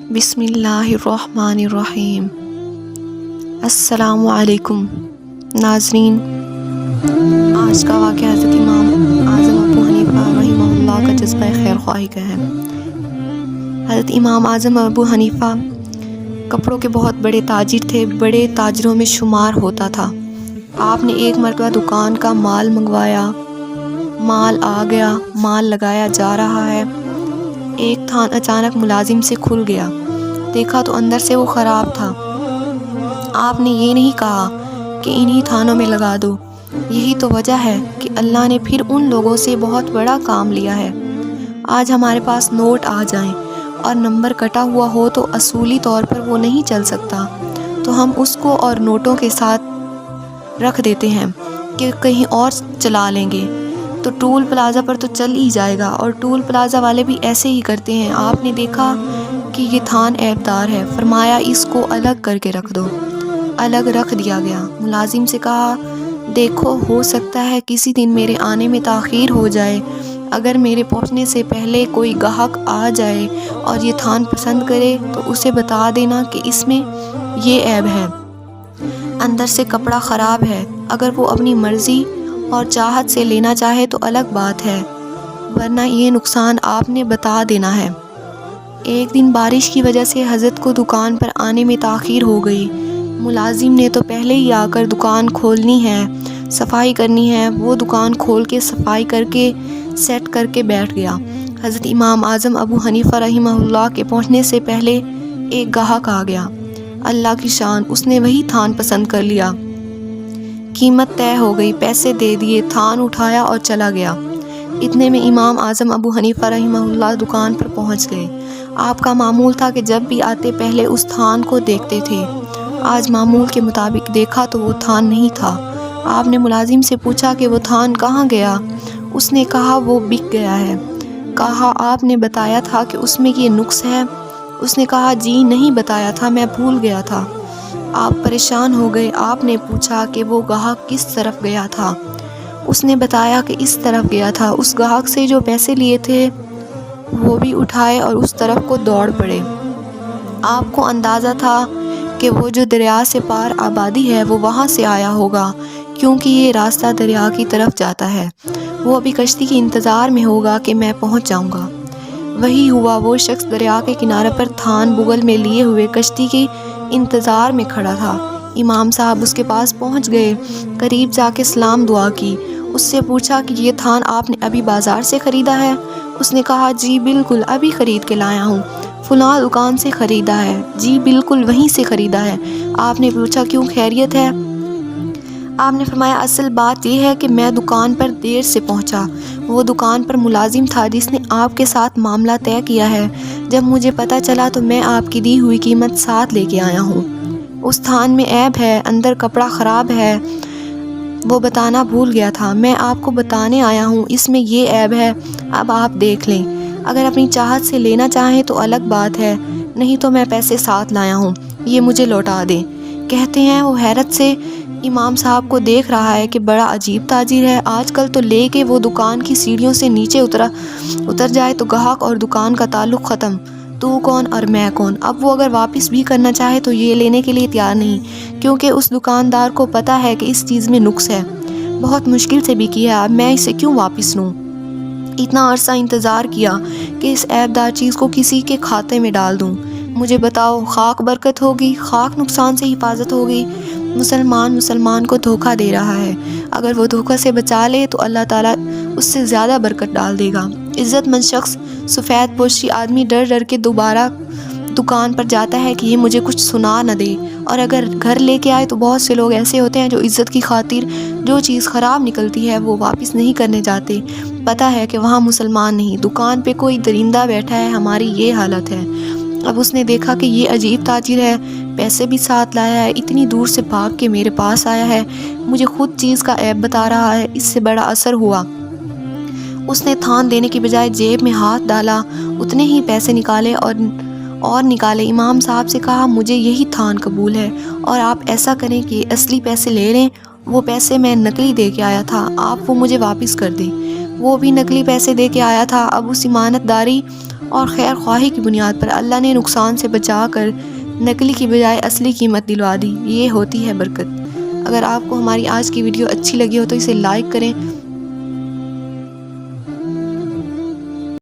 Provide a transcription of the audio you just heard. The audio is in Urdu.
بسم اللہ الرحمن الرحیم۔ السلام علیکم ناظرین، آج کا واقعہ حضرت امام اعظم ابو حنیفہ رحمہ اللہ کا جذبہ خیر خواہی کا ہے۔ حضرت امام اعظم ابو حنیفہ کپڑوں کے بہت بڑے تاجر تھے، بڑے تاجروں میں شمار ہوتا تھا۔ آپ نے ایک مرتبہ دکان کا مال منگوایا، مال آ گیا، مال لگایا جا رہا ہے، ایک تھان اچانک ملازم سے کھل گیا، دیکھا تو اندر سے وہ خراب تھا۔ آپ نے یہ نہیں کہا کہ انہی تھانوں میں لگا دو، یہی تو وجہ ہے کہ اللہ نے پھر ان لوگوں سے بہت بڑا کام لیا ہے۔ آج ہمارے پاس نوٹ آ جائیں اور نمبر کٹا ہوا ہو تو اصولی طور پر وہ نہیں چل سکتا، تو ہم اس کو اور نوٹوں کے ساتھ رکھ دیتے ہیں کہ کہیں اور چلا لیں گے، تو ٹول پلازا پر تو چل ہی جائے گا، اور ٹول پلازا والے بھی ایسے ہی کرتے ہیں۔ آپ نے دیکھا کہ یہ تھان عیب دار ہے، فرمایا اس کو الگ کر کے رکھ دو۔ الگ رکھ دیا گیا۔ ملازم سے کہا، دیکھو ہو سکتا ہے کسی دن میرے آنے میں تاخیر ہو جائے، اگر میرے پہنچنے سے پہلے کوئی گاہک آ جائے اور یہ تھان پسند کرے تو اسے بتا دینا کہ اس میں یہ عیب ہے، اندر سے کپڑا خراب ہے، اگر وہ اپنی مرضی اور چاہت سے لینا چاہے تو الگ بات ہے، ورنہ یہ نقصان آپ نے بتا دینا ہے۔ ایک دن بارش کی وجہ سے حضرت کو دکان پر آنے میں تاخیر ہو گئی۔ ملازم نے تو پہلے ہی آ کر دکان کھولنی ہے، صفائی کرنی ہے، وہ دکان کھول کے صفائی کر کے سیٹ کر کے بیٹھ گیا۔ حضرت امام اعظم ابو حنیفہ رحمہ اللہ کے پہنچنے سے پہلے ایک گاہک آ گیا۔ اللہ کی شان، اس نے وہی تھان پسند کر لیا، قیمت طے ہو گئی، پیسے دے دیے، تھان اٹھایا اور چلا گیا۔ اتنے میں امام اعظم ابو حنیفہ رحمہ اللہ دکان پر پہنچ گئے۔ آپ کا معمول تھا کہ جب بھی آتے پہلے اس تھان کو دیکھتے تھے۔ آج معمول کے مطابق دیکھا تو وہ تھان نہیں تھا۔ آپ نے ملازم سے پوچھا کہ وہ تھان کہاں گیا؟ اس نے کہا وہ بک گیا ہے۔ کہا آپ نے بتایا تھا کہ اس میں یہ نقص ہے؟ اس نے کہا جی نہیں بتایا تھا، میں بھول گیا تھا۔ آپ پریشان ہو گئے۔ آپ نے پوچھا کہ وہ گاہک کس طرف گیا تھا؟ اس نے بتایا کہ اس طرف گیا تھا۔ اس گاہک سے جو پیسے لیے تھے وہ بھی اٹھائے اور اس طرف کو دوڑ پڑے۔ آپ کو اندازہ تھا کہ وہ جو دریا سے پار آبادی ہے وہ وہاں سے آیا ہوگا، کیونکہ یہ راستہ دریا کی طرف جاتا ہے۔ وہ ابھی کشتی کے انتظار میں ہوگا کہ میں پہنچ جاؤں گا۔ وہی ہوا، وہ شخص دریا کے کنارے پر تھان بغل میں لیے ہوئے کشتی کے انتظار میں کھڑا تھا۔ امام صاحب اس کے پاس پہنچ گئے، قریب جا کے سلام دعا کی، اس سے پوچھا کہ یہ تھان آپ نے ابھی بازار سے خریدا ہے؟ اس نے کہا جی بالکل، ابھی خرید کے لایا ہوں، فلاں دکان سے خریدا ہے۔ جی بالکل وہیں سے خریدا ہے۔ آپ نے پوچھا کیوں، خیریت ہے؟ آپ نے فرمایا اصل بات یہ ہے کہ میں دکان پر دیر سے پہنچا، وہ دکان پر ملازم تھا جس نے آپ کے ساتھ معاملہ طے کیا ہے، جب مجھے پتہ چلا تو میں آپ کی دی ہوئی قیمت ساتھ لے کے آیا ہوں۔ اس تھان میں عیب ہے، اندر کپڑا خراب ہے، وہ بتانا بھول گیا تھا، میں آپ کو بتانے آیا ہوں اس میں یہ عیب ہے، اب آپ دیکھ لیں، اگر اپنی چاہت سے لینا چاہیں تو الگ بات ہے، نہیں تو میں پیسے ساتھ لایا ہوں، یہ مجھے لوٹا دیں۔ کہتے ہیں وہ حیرت سے امام صاحب کو دیکھ رہا ہے کہ بڑا عجیب تاجر ہے، آج کل تو لے کے وہ دکان کی سیڑھیوں سے نیچے اتر جائے تو گاہک اور دکان کا تعلق ختم، تو کون اور میں کون۔ اب وہ اگر واپس بھی کرنا چاہے تو یہ لینے کے لیے تیار نہیں، کیونکہ اس دکاندار کو پتہ ہے کہ اس چیز میں نقص ہے، بہت مشکل سے بھی کیا، اب میں اسے کیوں واپس لوں؟ اتنا عرصہ انتظار کیا کہ اس عیب دار چیز کو کسی کے کھاتے میں ڈال دوں، مجھے بتاؤ خاک برکت ہوگی، خاک نقصان سے حفاظت ہوگی۔ مسلمان کو دھوکہ دے رہا ہے، اگر وہ دھوکہ سے بچا لے تو اللہ تعالیٰ اس سے زیادہ برکت ڈال دے گا۔ عزت مند شخص، سفید پوشی آدمی ڈر ڈر کے دوبارہ دکان پر جاتا ہے کہ یہ مجھے کچھ سنا نہ دے، اور اگر گھر لے کے آئے تو بہت سے لوگ ایسے ہوتے ہیں جو عزت کی خاطر جو چیز خراب نکلتی ہے وہ واپس نہیں کرنے جاتے، پتہ ہے کہ وہاں مسلمان نہیں، دکان پہ کوئی درندہ بیٹھا ہے، ہماری یہ حالت ہے۔ اب اس نے دیکھا کہ یہ عجیب تاجر ہے، پیسے بھی ساتھ لایا ہے، اتنی دور سے بھاگ کے میرے پاس آیا ہے، مجھے خود چیز کا عیب بتا رہا ہے، اس سے بڑا اثر ہوا۔ اس نے تھان دینے کی بجائے جیب میں ہاتھ ڈالا، اتنے ہی پیسے نکالے اور نکالے۔ امام صاحب سے کہا مجھے یہی تھان قبول ہے، اور آپ ایسا کریں کہ اصلی پیسے لے لیں، وہ پیسے میں نقلی دے کے آیا تھا، آپ وہ مجھے واپس کر دیں۔ وہ بھی نقلی پیسے دے کے آیا تھا، اب اس امانت داری اور خیر خواہی کی بنیاد پر اللہ نے نقصان سے بچا کر نقلی کی بجائے اصلی قیمت دلوا دی۔ یہ ہوتی ہے برکت۔ اگر آپ کو ہماری آج کی ویڈیو اچھی لگی ہو تو اسے لائک کریں